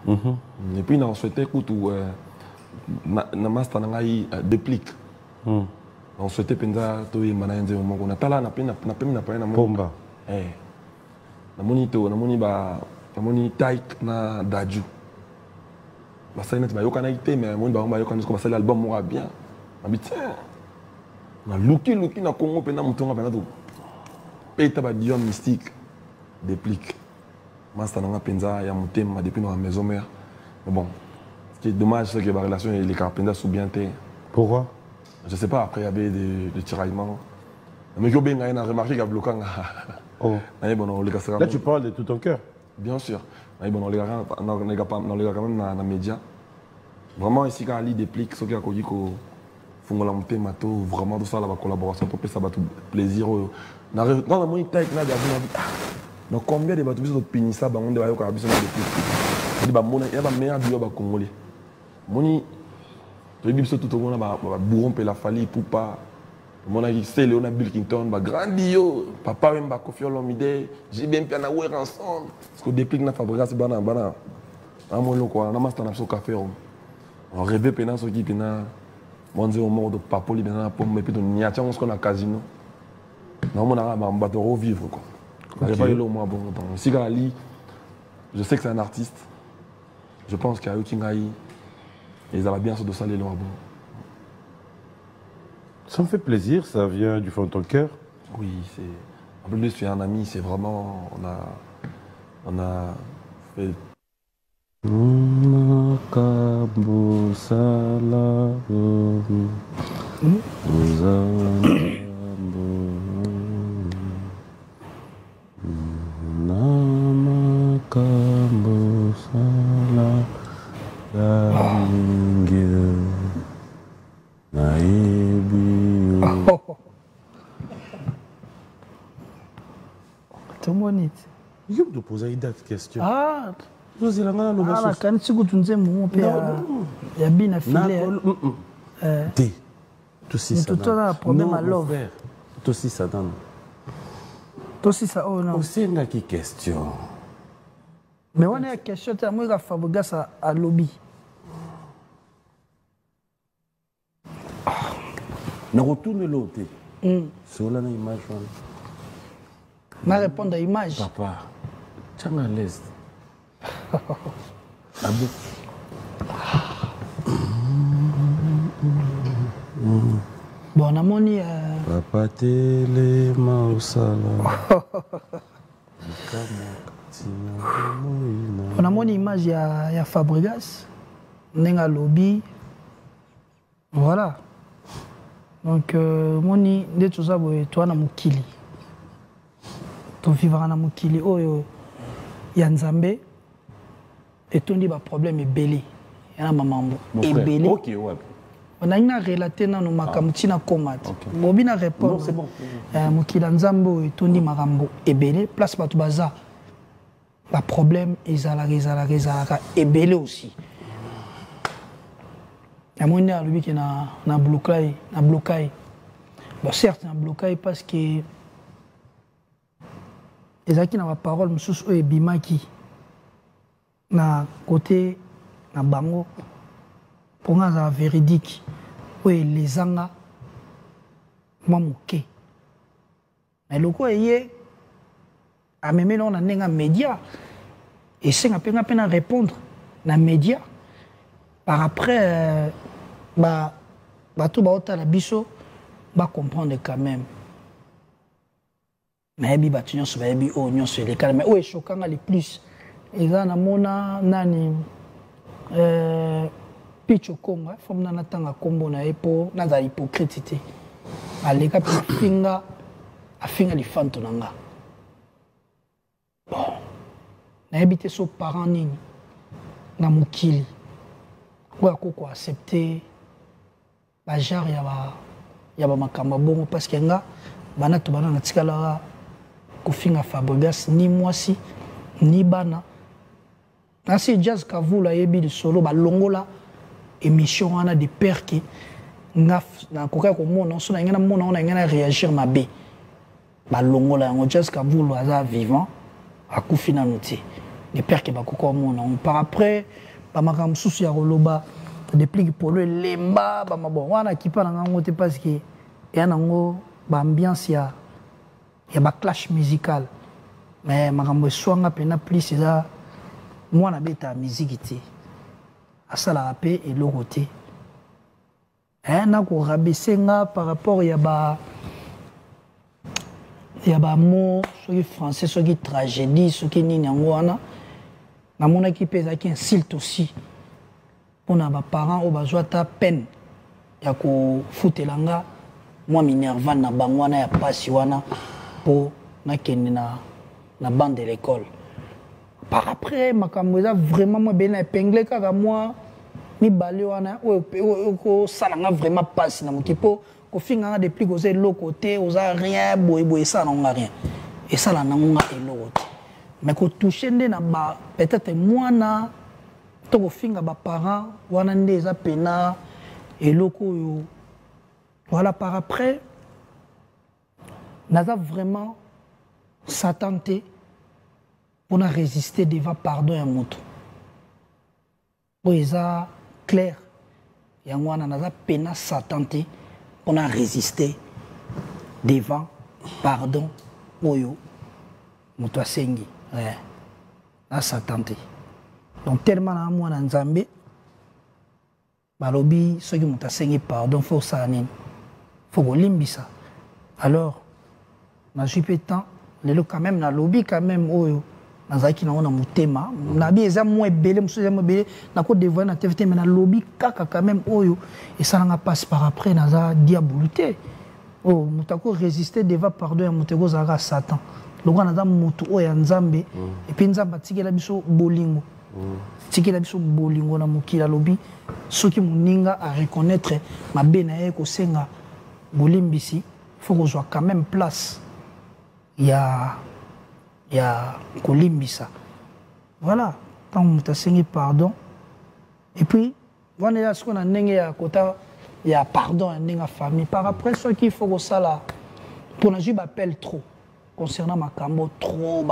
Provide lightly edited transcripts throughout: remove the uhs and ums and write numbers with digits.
Et puis on souhaitait que tout na master nangai déplique. On souhaitait penza to yemana nze mongo na tala na pena na Pomba. Na moni taik na daju. Ba ça net ba yokana ité mais moni ba yokana ko ba ça l'album moi bien. Na bitin. Na luki na Congo pena mutonga pena to. Peta ba dion mystique déplique. Master nanga penza ya mutema depuis dans la maison mère. Mais bon, ce qui est dommage c'est que la relation les carpenters sous bien té. Pourquoi? Je sais pas, après il y avait des tiraillements. Mais je bien remarqué qu'il y a bloqué. Oh. Là tu parles de tout ton cœur. Bien sûr. Bon, les gars quand même dans les médias. Vraiment ici quand Ali déplique ce qui a connu que Fungola Mouté Mato vraiment tout ça la collaboration pour ça tout plaisir. Dans mon taille là donc combien de bateaux de Pinissa ba on de bayo ka biso na déplique. Il ba mona ya ba meilleur bio ba congolais. Moni to biso tout on ba bourron pe la fali pour pas mon ami c'est Léona Bilkington ba grandio papa même ba Kofi Olomide j'ai bien piano ouais ensemble parce que déplique na Fabregas bana amon lo quoi na master na so café on rêvait pena so qui pena monze au mort de papoli bena pour me puis on y a tiens on se connaît casino non mon ara ba bateau revivre quoi. Okay. Pas le moins bon temps. Si Ali, je sais que c'est un artiste. Je pense qu'à Ukingaï, ils avaient bien ce dossier les lois bon. Ça me fait plaisir, ça vient du fond de ton cœur. Oui, c'est un peu plus c'est un ami, c'est vraiment on a fait. Je me pose une question. Ah, je suis là, quand tu goûtes un mot, il y a bien un filet. Tout si ça. Tout un problème à l'offre. Tout si ça donne. Tout si ça, oh non. C'est une question. Mais on a une question, tu as moi qui Fabregas à lobby. On retourne l'autre. Sur la image. Ma réponse à l'image. Papa, tu es à l'aise. Bon, on a moni. Papa, télé, mausala. On a mon image, il y a Fabregas, Nenga Lobby. Voilà. Donc, moni, de tout ça, toi, na mukili. Tu vivras na mukili. Oh, il y a Nzambe. Et tout dit, problème est belé. Il y a maman. Et belé. Ok, ouais. On a une relaté dans nos makamuti na komat. Bobi na répondre. C'est bon. Mukila Nzambo et tout dit marambo. Et belé. Place pas tout bazar. Le problème est et belé aussi. Il y a un monde qui est bloqué. Bon, certes, un bloqué parce que les gens qui n'ont pas parole, monsieur et Bimaki, na côté na bango, pour nga véridique, oui les anga, moi moqué. Mais le quoi est à même on a un média et c'est à peine à répondre dans média par après tout la biso va comprendre quand même mais bi batunyo so bi o nyo so les calme mais o choquant les plus et là na mona nani picho kongo fom na natanga kombo na epo na za hypocrite aleka pinga afinga li fanto nanga. Bon, n'habite so parents nini na mukili kwa koko accepter ba genre ya ba makamba bongo parce que nga bana to bana na tikala kofinga Fabregas ni mwasi ni bana na si jazz kavula yebi de solo ba longola émission ana de père qui nga na koka ko mona so na ngena mona on ngena réagir mabe ba longola ngo jazz kavula aza vivant akufi na nuti les pères qui va comme par après ba makam susu ya koloba depuis que polo lemba ba bon wana ki pa na ngote parce que ya nango ba ambiance ya ba clash musical mais makambo swanga pena plus ça moi na beta musique ti asala rapé et le côté na ko rabaisser par rapport ya ba mot ce qui français ce qui tragédie ce qui nini yango wana na mona ki pesa ki insulte aussi on a ba parents au bazwa ta peine ya ko futelanga moi minerva na bangwana ya pasi wana po na kende na bande de l'école par après makambo eza vraiment moi ben épinglé kaka moi ni balé wana ko salanga vraiment pasi na mokipo ko finga depuis ko ze l'autre côté oza rien boy ça non rien et ça la nango et l'autre mais ko toucher ndé na ba peut-être moi na to ko finga ba parents wana ndé za pena et loko yo voilà par après naza vraiment s'attenter pour résister devant pardon et moto oui ça clair yango wana naza pena s'attenter pour résister devant pardon oyo moto asengi na s'attenter donc tellement na mwana nzambe balobi soki moto asengi pardon faut ça nini faut kolimbisa alors nazwi pe temps lelo quand même na lobi quand même oyo nazalaki nango na motema nabi eza mo ebele mosusu eza mo ebele nakodevoye na tvt mais na lobi kaka quand même oyo esalanga passe par après naza diabolu te oyo moto akorésister devant pardon ya moto ekozalaka satan lokola naza moto oyo ya nzambe epuis nzambe atikela biso bolingo tikela biso bolingo na mokili alobi soki moninga areconnaître mabe na ye kosenga bolimbisi faut kozwa quand même place ya kolimbisa voilà tant moto asengi pardon et puis wana ya siko na ndenge ya kota ya pardon ya ndenge ya famille par après soki il faut kosala mpona zwi bapele trop concernant makambo trop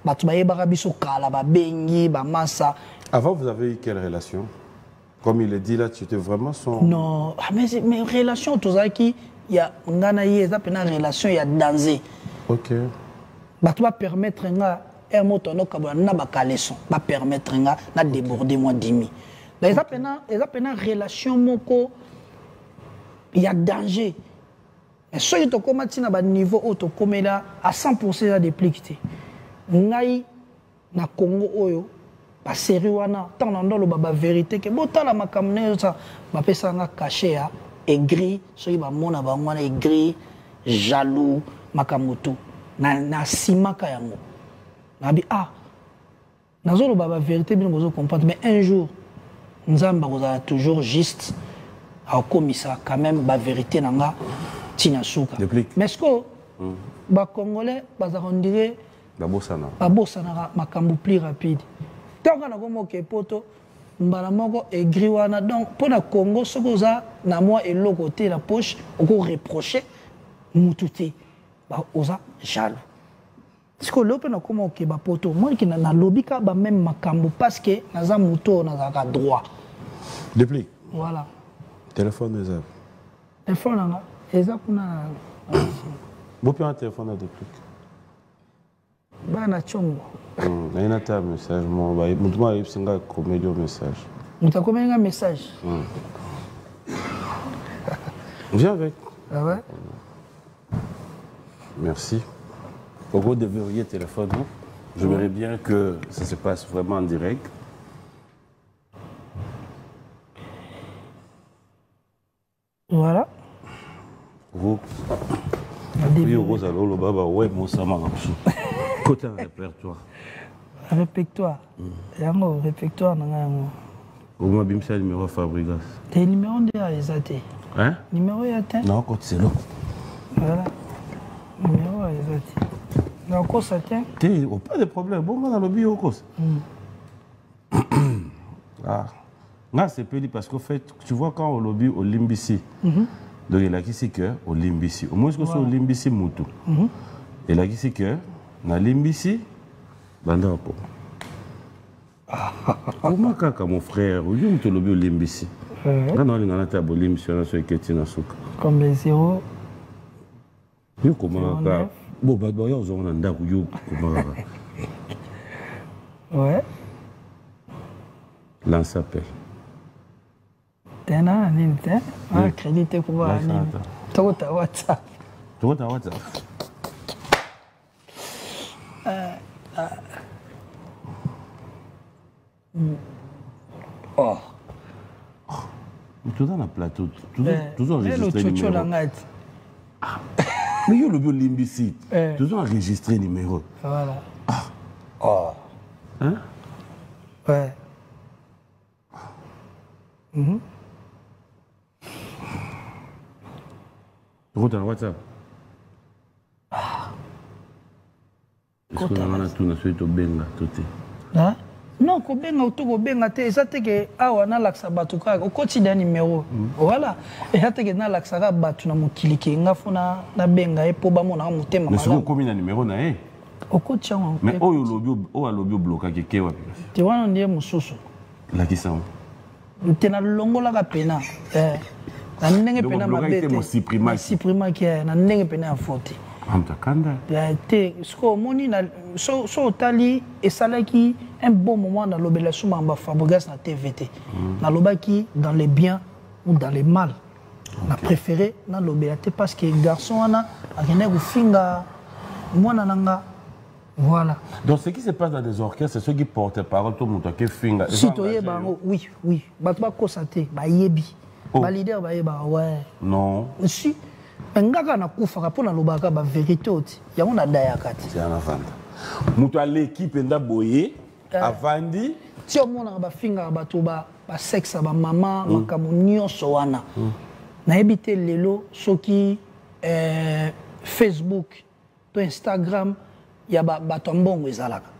bato bayebaka biso kala babengi bamasa. Avant vous avez eu quelle relation? Comme il est dit là, tu étais vraiment son... Non, mais relation tozalaki ya ngana ye eza pena relation ya danger. Ok. Bato ba permettre nga un mot tono kabona na bakaleson ba permettre nga na déborder moi dimi. Là eza pena relation moko ya danger. Et soki tokoma tina ba niveau o tokomela à 100% ya dépliquité. Ngai na Congo oyo ba série wana tant ndolo ba vérité que botala makamne ça ba pesa nga caché ya aigri soki ba mona ba ngwana aigri jaloux makamoto na simaka yango nabi nazolo ba vérité bien bozo comprendre mais un jour nzamba kozala toujours juste a komisa quand même ba vérité nanga tina suka mais ce que ba congolais baza ondire babosana makambo plus rapide tant qu'on a comme que poto mbala moko aigri wana donc pour na Congo ce que ça na moi et l'autre côté la poche on peut reprocher mututé ba oza jaloux ce que l'autre na comme que ba poto moi qui na lobika ba même makambo parce que naza muto naza droit depuis voilà téléphone eza téléphone eza kuna bon puis un téléphone à depuis bana chongo na ta message mo ba mutu ma yipsinga comédie au message mutu komenga message viens avec ah ouais merci pourquoi déverrouiller le téléphone non? Je verrais bien que ça se passe vraiment en direct. Voilà. Vous oui, Rose, alors le baba, ouais, mon sama. Côté répertoire. Répertoire. Yango, répertoire, nango. Vous m'avez mis ça numéro Fabrigas. T'es numéro de réalisateur. Hein? Numéro yatin? Non, quand c'est là. Voilà. Numéro réalisateur. Non, quoi ça tient? Pas de problème. Bon, on a le bio, quoi. Ah. Là, c'est petit parce qu'en fait, tu vois, quand on lobby au Limbisi, donc il a qui c'est que au Limbisi, au moins que c'est au Limbisi Moutou. Il a qui c'est que, dans Limbisi, Bandapo. Comment kaka mon frère, aujourd'hui on te lobby au limbisi. Quand on a été à Bolim sur la société na souka. Comme les 0. Yo comment kaka. Bon bah bah yo on a ndaku yo comment kaka. Ouais. Lance appel. T'es là, t'es. Ah, crédit pour voir. Toi t'as WhatsApp. Toi t'as WhatsApp. Oh. Tout dans le plateau, tout enregistré numéro. Mais yo le bio limbisi, tout enregistré numéro. Voilà. Oh. Hein? Ouais. Toi t'as WhatsApp. Est-ce que on a tout na suite au benga tout hein? Non, ko benga to ko benga te ça te que awa na laksa batu ka au quotidien numéro. Voilà. Et ça te que na laksa ka batu na mukili ke ngafuna na benga e po ba mona mutema mais c'est combien de numéro na e? Au quotidien. Mais oyo lobby o lobby bloqué ke ke wapi? Tu vois on dit mususu. La qui ça? Tu na longola ka pena. Na ndenge pena mabete. Supprima ke na ndenge pena ya faute. Amtakanda. Ce qu'on moni na so tali et salaki un bon moment dans l'obélation mamba Fabregas na TVT. Na lobaki dans les biens ou dans les mal. Na préféré na l'obélité parce que garçon ana akene ku finga mwana nanga. Voilà. Donc ce qui se passe dans des orchestres, c'est ceux qui portent parole tout le monde qui finga. Citoyen bango oui oui. Batba kosate ba yebi. Ba leader ba yeba ouais. Non. Si ngaka na kufaka pona lobaka ba vérité oti yango na dayakati c'est en vente mutu à l'équipe nda boyé avandi ti omona ba finga ba tuba ba sexe ba mama makamu nyonso wana na ebité lelo soki Facebook to Instagram ya ba tombongo ezalaka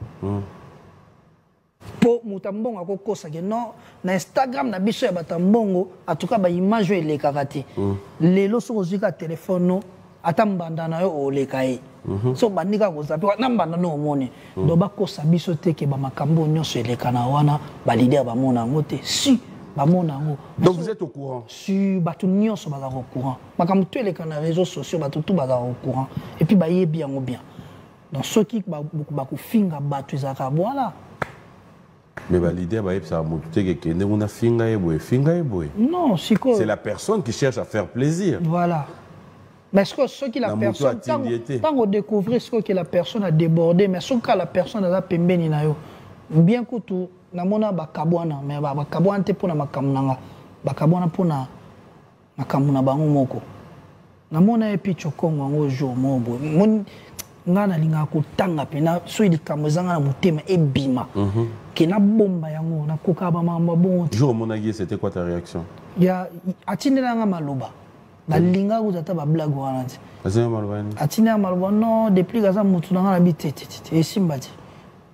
po mutambongo akokosa ke non na Instagram na biso ya batambongo atuka ba image elekaka te lelo so kozika téléphone no ata mbanda na yo olekaye so bandika kozapi na mbanda no omoni do bakosa biso te ke ba makambo nyonso elekana wana ba leader ba mona ngo te si ba mona ngo. Donc vous êtes au courant? Si batu nyonso ba au courant makambo to elekana réseaux sociaux batu tout ba au courant et puis ba yebi yango bien donc ceux qui ba ko finga batu ezaka voilà. Mais l'idée non, c'est la personne qui cherche à faire plaisir. Voilà. Mais ce que la personne, tant qu'on découvre ce que la personne a débordé, mais ce que la personne a pembeni na yo, bien que tout, na mona ba kabwana, mais ba kabwana te pona makamnanga, ba kabwana pona makamuna bango moko. Na mona epi chokongo ngo jour mobo. Ngana linga ko tanga pena so ili kamozanga na mutema ebima. Kena bomba yango na koka ba mamba bon. Jour monagi c'était quoi ta réaction? Ya atindela nga maloba. Na linga ko zata ba blague wana ti. Azema maloba ni. Atinela maloba non depuis kaza mutu na nga na bitete e simbati.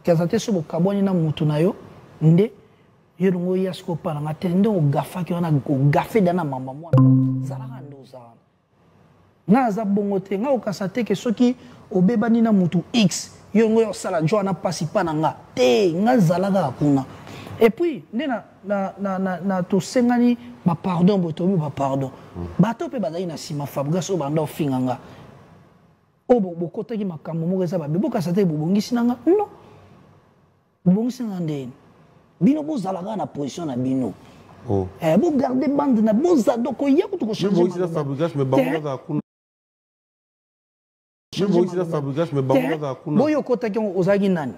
Kaza te so bokaboni na mutu na yo nde yo ngo yasko pala nga tende o gafa ki wana go gafe dana mamba mwana. Zalaka ndoza. Na za bongo te nga okasa te ke soki obebani na mutu X yongo yo sala joana pasi pana nga te nga zalaka kuna et puis nde na to sengani ba pardon botobi ba pardon bato pe bazali na sima Fabregas o banda ofinga nga o bokotaki makambo moko eza babe bokasa te bobongisi nanga non bobongisi nga ndeni bino bozalaka na position na bino bo garder bande na bozado ko ya kutu ko changer Fabregas me bango kuna boyo kota ki ozaki nani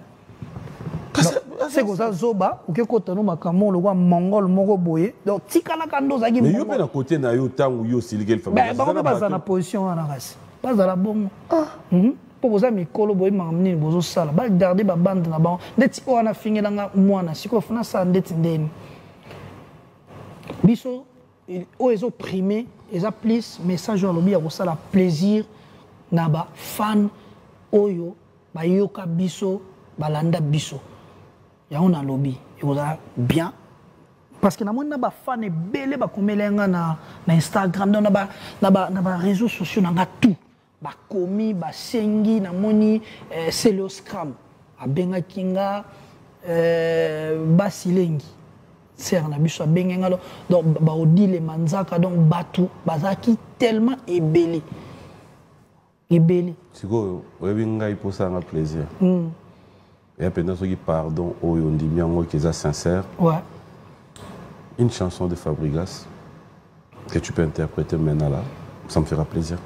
c'est que ça zoba ou que kota no makambo lo kwa mongol moko boye donc tikala kando zaki mais yo pe na côté na yo tangu yo silike Fabregas ba ba na position wana kasi bazala bongo po boza mikolo boye mamni bozo sala ba garder ba bande na ba ndeti wana fingela nga mwana siko funa sa ndeti ndeni biso o ezo primer eza plus message alobi ya kosala plaisir na ba fan oyo ba yoka biso balanda biso ya on a lobby et vous a bien parce que na mona ba fan ebele ba komelenga na Instagram na ba réseaux sociaux na nga tout ba komi ba sengi na moni c'est le scram a benga kinga basilengi ser na biso abengenga donc baodi le manzaka donc batu bazaki tellement ebele sikoyo oyebi ngai posanga plaisir et pendant ce qui pardon oyo ndimi yango qui est sincère ouais une chanson de Fabregas que tu peux interpréter maintenant là ça me fera plaisir.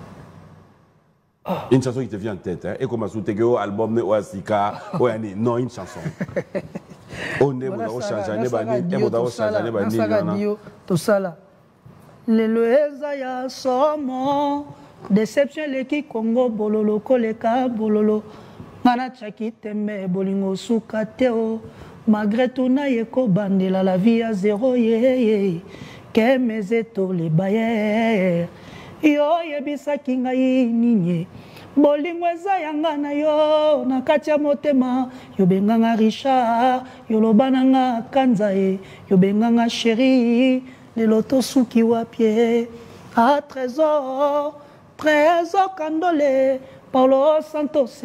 Une chanson qui te vient en tête, hein? Et comme à soutenir au album ou à Sika, non une chanson. On est bon, tout ça là. Le loeza ya somo, déception le ki Congo bololo koleka bololo. Mana chaki teme bolingo sukateo, malgré tout na yeko bandela la vie à zéro ye. Que mes étoiles les bailleurs. Yo yebisaki ngai nini bolingo eza yanga na yo na kati ya motema yo benganga Richard yo lobananga kanza e yo benganga chéri lelo tosuki wapie a trésor kandole Paulo Santos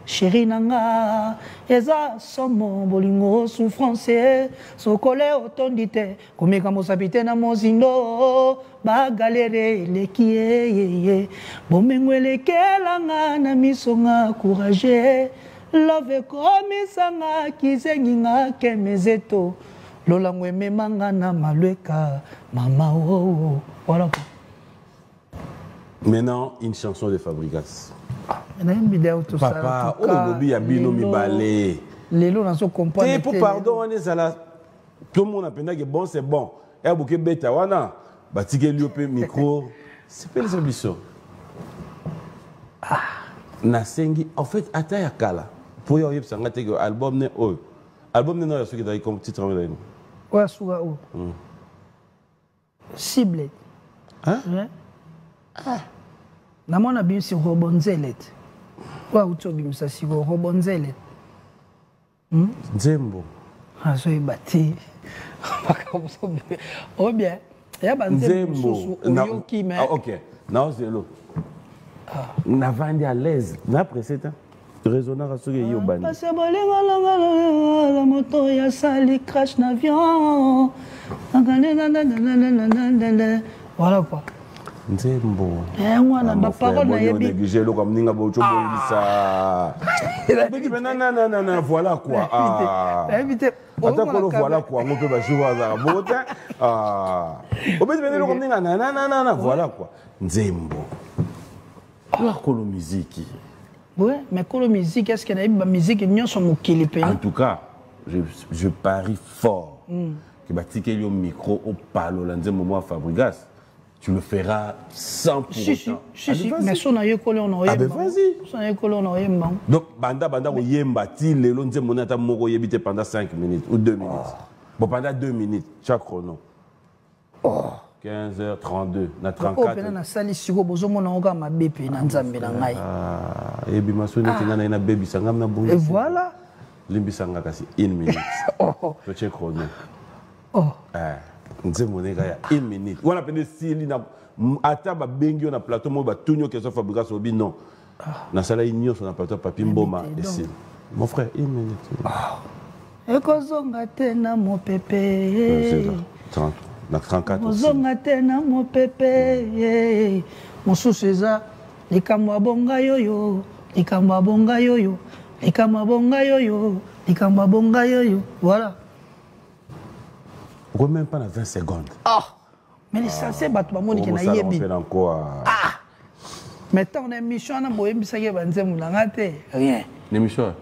chéri nanga eza somo bolingo souffrance sokole otondite komeka mosapite na mozindo ba galere leki bomengo elekelanga na misonga courage love komisanga kizenginga kemezeto lolango ememanga na malweka mama oh voilà. Maintenant une chanson de Fabregas. Papa, oh lobi ya bino mibale. Lelo na so comprendre. Pour pardon on est là. Tout le monde a pensé que bon c'est bon. Et bouke beta wana batike liopé micro. C'est pas les ambitions. Na sengi en fait ata ya kala. Pour yo yeb sanga te album ne o. Album ne no ya soki dai comme titre là. Ouais souga o. Cible. Hein? Namona bien si robonzelet. Wa utobi msasi robonzelet. Nzembo. Aso ibati. Oh bien. Ya banzembo oyoki mais. OK. Na zelo. Na vandi à l'aise. Na précédent. Résonnant sur yo bani. Parce que la moto ya sali crash d'avion. Voilà quoi. Nzembo. Mwana ba parole na yebi. Négliger le comme ninga bocho bolisa. Non, voilà quoi. Invité. Attends que voilà quoi, on peut pas jouer à la beauté. Au fait venir comme ninga non, voilà quoi. Nzembo. La colo musique. Ouais, mais colo musique est-ce qu'il y a une musique nyonso mokili pe. En tout cas, je parie fort que batike yo micro au palo la Nzembo moi Fabregas. Tu le feras sans pour autant. Si, mais son aïe collé on aurait. Ah ben vas-y. Son aïe collé on aurait. Donc banda ko yemba ti le lonze monata moko yebite pendant 5 minutes ou 2 minutes. Bon pendant 2 minutes chaque chrono. 15h32 na 34. Oh pena na sali siko bozo mona oka mabepe na nzambe na ngai. Et bi masoni tingana na baby sangam na bongo. Et voilà. Limbi sanga kasi 1 minute. Le check chrono. Nzembo nega ya 1 minute. On appelle sili na ata ba bengi na plateau mo ba tunyo que ça Fabregas obi non. Na sala inyo sur na plateau papi mboma et sili. Mon frère 1 minute. Ekozonga te na mo pepe. 30 na 34. Ekozonga te na mo pepe. Mosusu eza likambo abonga yoyo, likambo abonga yoyo, likambo abonga yoyo, likambo abonga yoyo. Voilà. Même pas dans 20 secondes. Mais les salsés battent pas mon qui n'a yebi. Mais tant on émission na boye bisake banzemu na ngate rien. L'émission.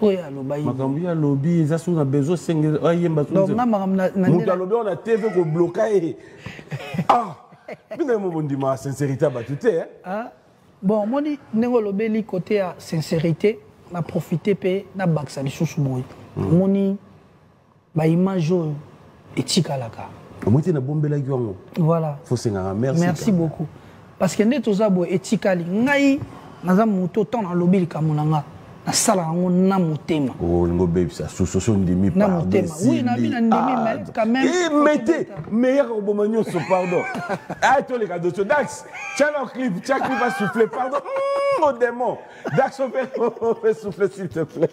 Oh ya lobayi. Makambi ya lobby za sous na besoin senge ayemba tout. Donc na makam na muta lobby on a TV ko bloquer. Bina mo bondima sincérité batute hein. Bon moni nengo lobeli côté à sincérité na profiter pe na baksa lisusu boy. Moni ba image etikalaka. Voilà. Merci beaucoup. Parce que nous sommes etikali. Ngai naza muto tant na lobby kamunanga. Na sala ngo na motema. Oh ngo baby ça sous ndimi na motema. Oui na bina ndimi mais quand même. Mettez meilleur au bomagnon so pardon. Ah toi les gars de Dax. Tiens le clip, va souffler pardon. Oh démon. Dax on fait souffler s'il te plaît.